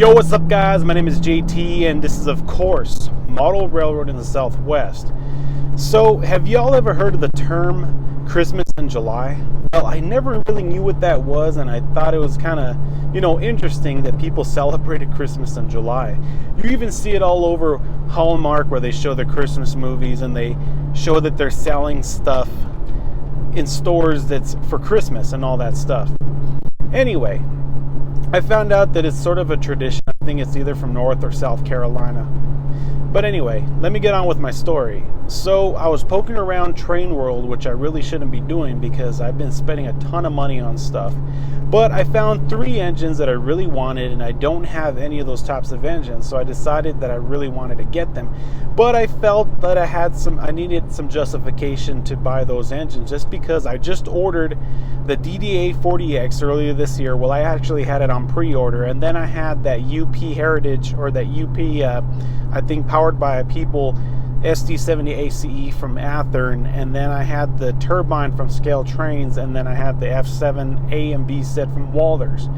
Yo, what's up guys? My name is JT and this is of course Model Railroad in the Southwest. So have y'all ever heard of the term Christmas in July? Well, I never really knew what that was, and I thought it was kind of, interesting that people celebrated Christmas in July. You even see it all over Hallmark where they show the Christmas movies and they show that they're selling stuff in stores that's for Christmas and all that stuff. Anyway, I found out that it's sort of a tradition. I think it's either from North or South Carolina. But anyway, let me get on with my story. So I was poking around Train World, which I really shouldn't be doing because I've been spending a ton of money on stuff. But I found 3 engines that I really wanted, and I don't have any of those types of engines, so I decided that I really wanted to get them. But I felt that I needed some justification to buy those engines just because I just ordered the DDA 40X earlier this year. Well, I actually had it on pre-order, and then I had that UP Heritage, or that UP I think powered by People SD70 ACE from Athearn, and then I had the turbine from Scale Trains, and then I had the F7 A and B set from Walthers.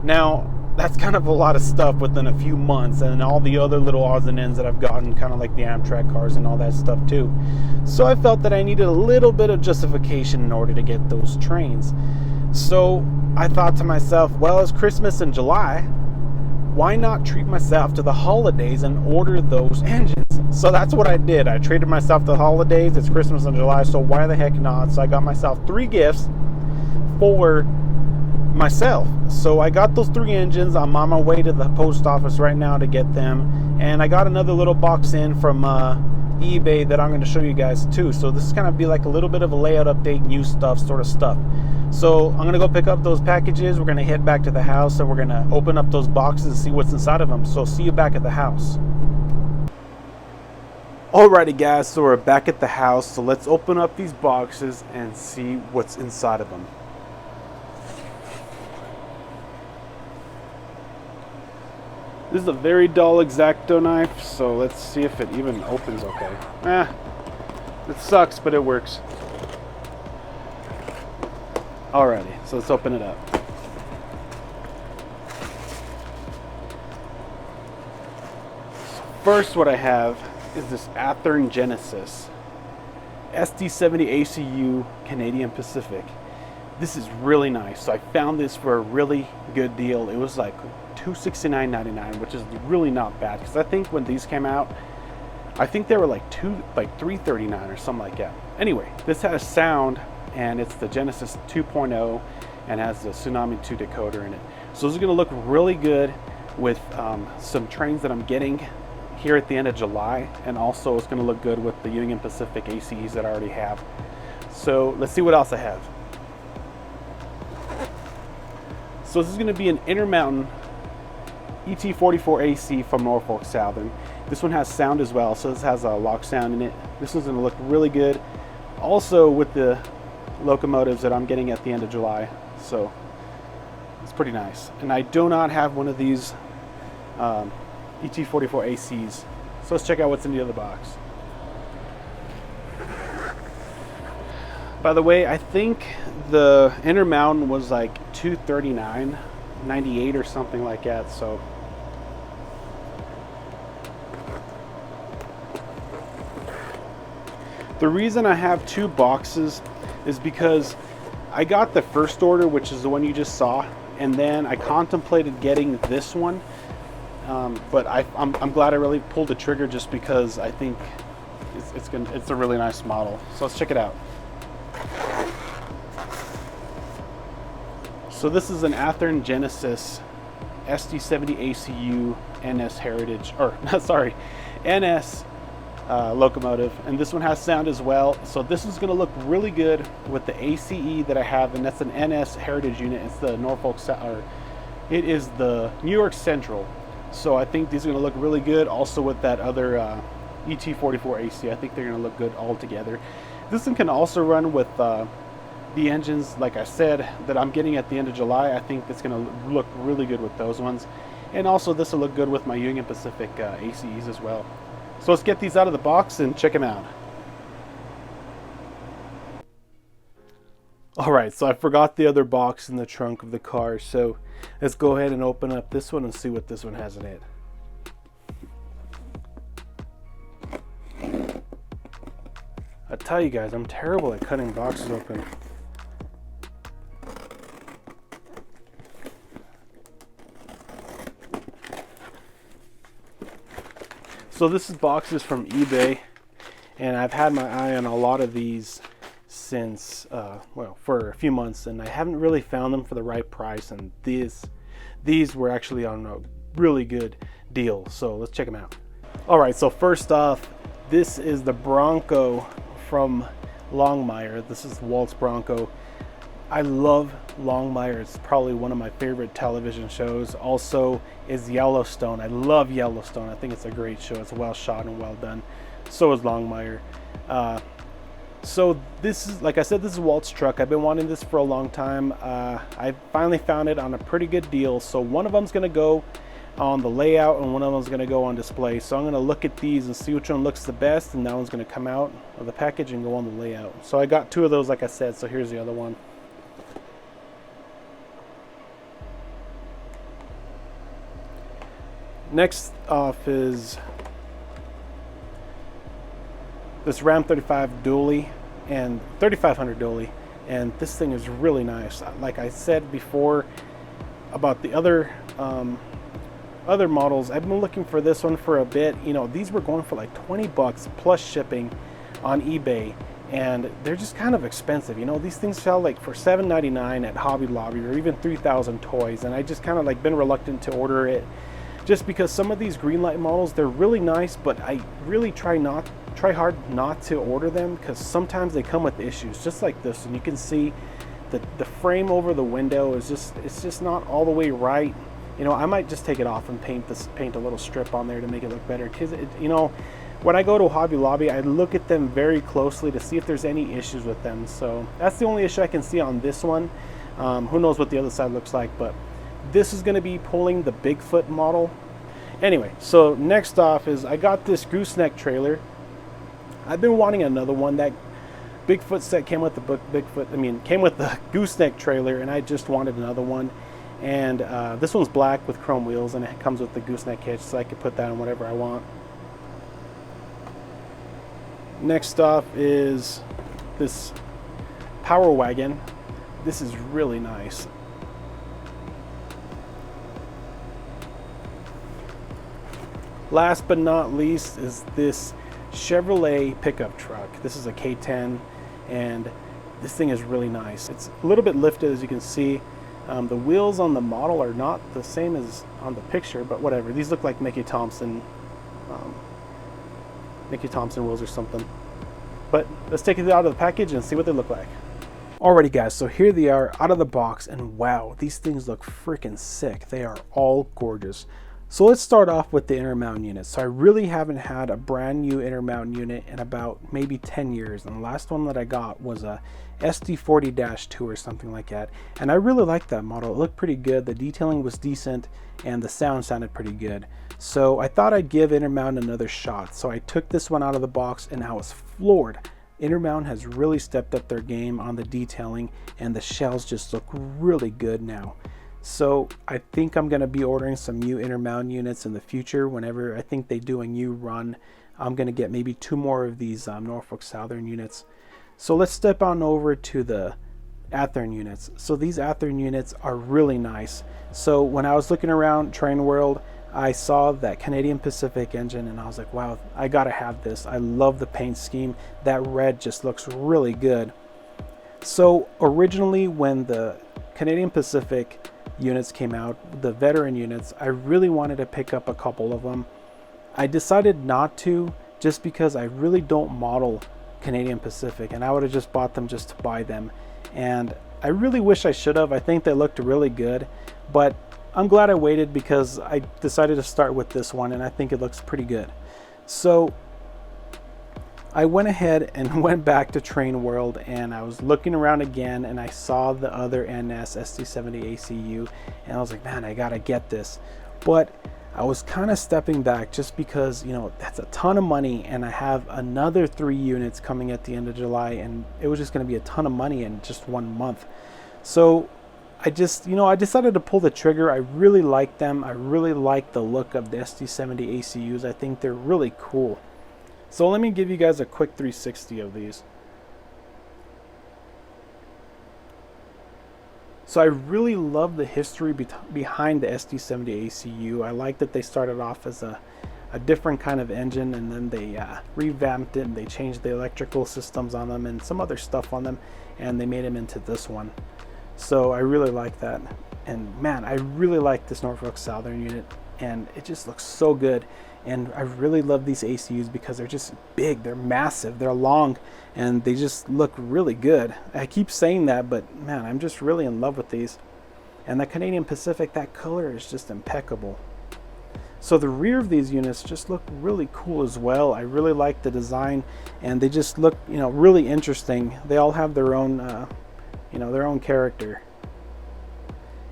Now that's kind of a lot of stuff within a few months, and all the other little odds and ends that I've gotten, kind of like the Amtrak cars and all that stuff too. So I felt that I needed a little bit of justification in order to get those trains. So I thought to myself, well, it's Christmas in July, why not treat myself to the holidays and order those engines? So that's what I did. I treated myself to the holidays. It's Christmas in July, so why the heck not? So I got myself 3 gifts for myself. So I got those 3 engines. I'm on my way to the post office right now to get them, and I got another little box in from eBay that I'm going to show you guys too. So this is kind of be like a little bit of a layout update, new stuff sort of stuff. So I'm going to go pick up those packages. We're going to head back to the house and we're going to open up those boxes and see what's inside of them. So see you back at the house. Alrighty guys, so we're back at the house. So let's open up these boxes and see what's inside of them. This is a very dull X-Acto knife, so let's see if it even opens okay. It sucks, but it works. Alrighty, so let's open it up. First, what I have is this Athearn Genesis SD70 ACU Canadian Pacific. This is really nice. So I found this for a really good deal. It was like $269.99, which is really not bad, because I think when these came out, I think they were like $339 or something like that. Anyway, this has sound, and it's the Genesis 2.0 and has the Tsunami 2 decoder in it. So this is going to look really good with some trains that I'm getting here at the end of July, and also it's going to look good with the Union Pacific ACEs that I already have. So let's see what else I have. So this is going to be an Intermountain ET44 AC from Norfolk Southern. This one has sound as well, so this has a lock sound in it. This one's going to look really good also with the locomotives that I'm getting at the end of July, so it's pretty nice. And I do not have one of these ET44 ACs, so let's check out what's in the other box. By the way, I think the Intermountain was like $239.98 or something like that. So the reason I have 2 boxes is because I got the first order, which is the one you just saw, and then I contemplated getting this one, but I'm glad I really pulled the trigger, just because I think it's a really nice model. So let's check it out. So this is an Athearn Genesis SD70 ACU NS Heritage, or sorry, NS locomotive, and this one has sound as well. So this is going to look really good with the ACE that I have, and that's an NS Heritage unit. It's the it is the New York Central. So I think these are going to look really good also with that other ET44 AC. I think they're going to look good all together. This one can also run with the engines, like I said, that I'm getting at the end of July. I think it's going to look really good with those ones, and also this will look good with my Union Pacific ACEs as well. So let's get these out of the box and check them out. All right, so I forgot the other box in the trunk of the car, so let's go ahead and open up this one and see what this one has in it. I tell you guys, I'm terrible at cutting boxes open. So this is boxes from eBay, and I've had my eye on a lot of these since, well, for a few months, and I haven't really found them for the right price, and these were actually on a really good deal, so let's check them out. All right, so first off, this is the Bronco from Longmire. This is Walt's Bronco. I love Longmire. It's probably one of my favorite television shows. Also is Yellowstone. I love Yellowstone. I think it's a great show. It's well shot and well done. So is Longmire. So this is, like I said, this is Walt's truck. I've been wanting this for a long time. I finally found it on a pretty good deal. So one of them's gonna go on the layout and one of them's gonna go on display. So I'm gonna look at these and see which one looks the best, and that one's gonna come out of the package and go on the layout. So I got two of those, like I said, so here's the other one. Next off is this Ram 35 dually and 3500 dually, and this thing is really nice. Like I said before about the other models, I've been looking for this one for a bit. You know, these were going for like 20 bucks plus shipping on eBay, and they're just kind of expensive. You know, these things sell like for $7.99 at Hobby Lobby or even 3,000 toys, and I just kind of like been reluctant to order it just because some of these Greenlight models, they're really nice, but I really try hard not to order them because sometimes they come with issues just like this, and you can see that the frame over the window is just not all the way right. You know, I might just take it off and paint a little strip on there to make it look better, because you know, when I go to Hobby Lobby, I look at them very closely to see if there's any issues with them. So that's the only issue I can see on this one. Who knows what the other side looks like, but this is going to be pulling the Bigfoot model. Anyway, so next off is I got this gooseneck trailer. I've been wanting another one. That Bigfoot set came with the came with the gooseneck trailer, and I just wanted another one. And this one's black with chrome wheels, and it comes with the gooseneck hitch, so I could put that on whatever I want. Next off is this Power Wagon. This is really nice. Last but not least is this Chevrolet pickup truck. This is a K10, and this thing is really nice. It's a little bit lifted, as you can see. The wheels on the model are not the same as on the picture, but whatever. These look like Mickey Thompson wheels or something. But let's take it out of the package and see what they look like. Alrighty guys, so here they are out of the box, and wow, these things look freaking sick. They are all gorgeous. So let's start off with the intermount unit. So I really haven't had a brand new intermount unit in about maybe 10 years. And the last one that I got was a SD40-2 or something like that. And I really liked that model. It looked pretty good. The detailing was decent and the sound sounded pretty good. So I thought I'd give Intermount another shot. So I took this one out of the box and I was floored. Intermount has really stepped up their game on the detailing, and the shells just look really good now. So I think I'm going to be ordering some new Intermount units in the future. Whenever I think they do a new run, I'm going to get maybe 2 more of these Norfolk Southern units. So let's step on over to the Athearn units. So these Athearn units are really nice. So when I was looking around Train World, I saw that Canadian Pacific engine and I was like, wow, I gotta have this. I love the paint scheme. That red just looks really good. So originally when the Canadian Pacific units came out, the veteran units, I really wanted to pick up a couple of them. I decided not to, just because I really don't model Canadian Pacific, and I would have just bought them just to buy them. And I really wish I should have. I think they looked really good, but I'm glad I waited because I decided to start with this one and I think it looks pretty good. So I went ahead and went back to Train World and I was looking around again and I saw the other NS ST70 ACU and I was like, man, I gotta get this. But I was kind of stepping back just because, you know, that's a ton of money, and I have another 3 units coming at the end of July, and it was just going to be a ton of money in just 1 month. So I just, you know, I decided to pull the trigger. I really like them. I really like the look of the SD70 ACUs. I think they're really cool. So let me give you guys a quick 360 of these. So I really love the history behind the SD70 ACU. I like that they started off as a different kind of engine, and then they revamped it, and they changed the electrical systems on them and some other stuff on them, and they made them into this one. So I really like that. And man, I really like this Norfolk Southern unit, and it just looks so good. And I really love these ACUs because they're just big, they're massive, they're long, and they just look really good. I keep saying that, but man, I'm just really in love with these. And the Canadian Pacific, that color is just impeccable. So the rear of these units just look really cool as well. I really like the design, and they just look, you know, really interesting. They all have their own, you know, their own character.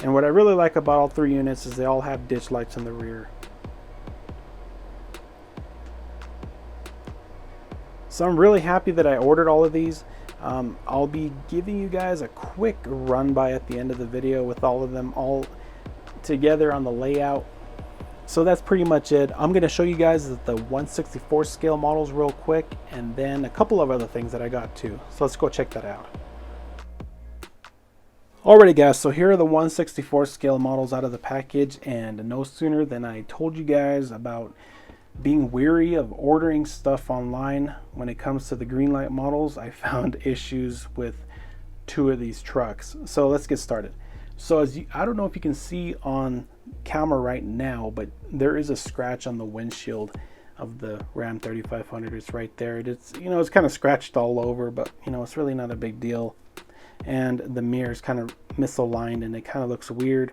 And what I really like about all 3 units is they all have ditch lights in the rear. So I'm really happy that I ordered all of these. I'll be giving you guys a quick run by at the end of the video with all of them all together on the layout. So that's pretty much it. I'm going to show you guys the 1/64 scale models real quick, and then a couple of other things that I got too. So let's go check that out. Alrighty guys, so here are the 1/64 scale models out of the package, and no sooner than I told you guys about being weary of ordering stuff online when it comes to the Greenlight models, I found issues with 2 of these trucks. So let's get started. So I don't know if you can see on camera right now, but there is a scratch on the windshield of the Ram 3500. It's right there. It's, you know, it's kind of scratched all over, but you know, it's really not a big deal. And the mirror is kind of misaligned, and it kind of looks weird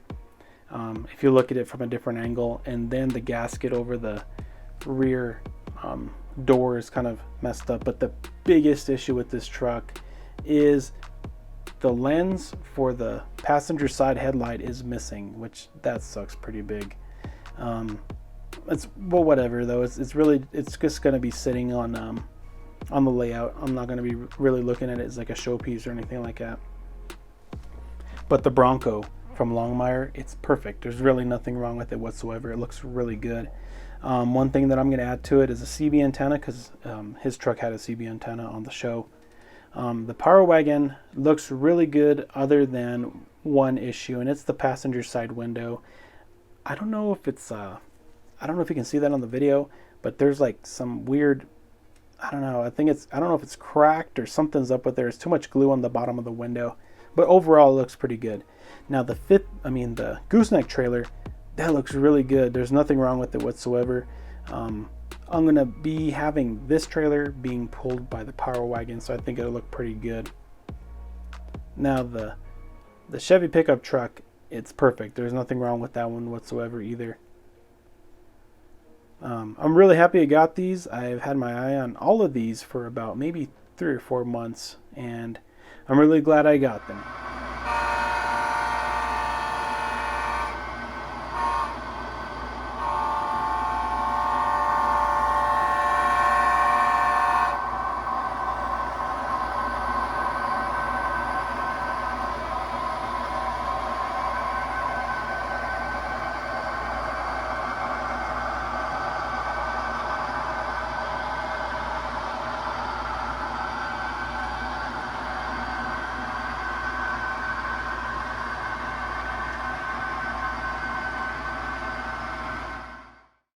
if you look at it from a different angle. And then the gasket over the rear door is kind of messed up. But the biggest issue with this truck is the lens for the passenger side headlight is missing, which that sucks pretty big. It's, well, whatever though. It's just going to be sitting on the layout. I'm not going to be really looking at it as like a showpiece or anything like that. But the Bronco from Longmire, it's perfect. There's really nothing wrong with it whatsoever. It looks really good. One thing that I'm going to add to it is a CB antenna, because his truck had a CB antenna on the show. The Power Wagon looks really good, other than one issue, and it's the passenger side window. I don't know if it's I don't know if you can see that on the video, but there's like some weird, I don't know, I don't know if it's cracked or something's up with there. There's too much glue on the bottom of the window, but overall it looks pretty good. Now the gooseneck trailer, that looks really good. There's nothing wrong with it whatsoever. I'm going to be having this trailer being pulled by the Power Wagon, so I think it'll look pretty good. Now the Chevy pickup truck, it's perfect. There's nothing wrong with that one whatsoever either. I'm really happy I got these. I've had my eye on all of these for about maybe 3 or 4 months, and I'm really glad I got them.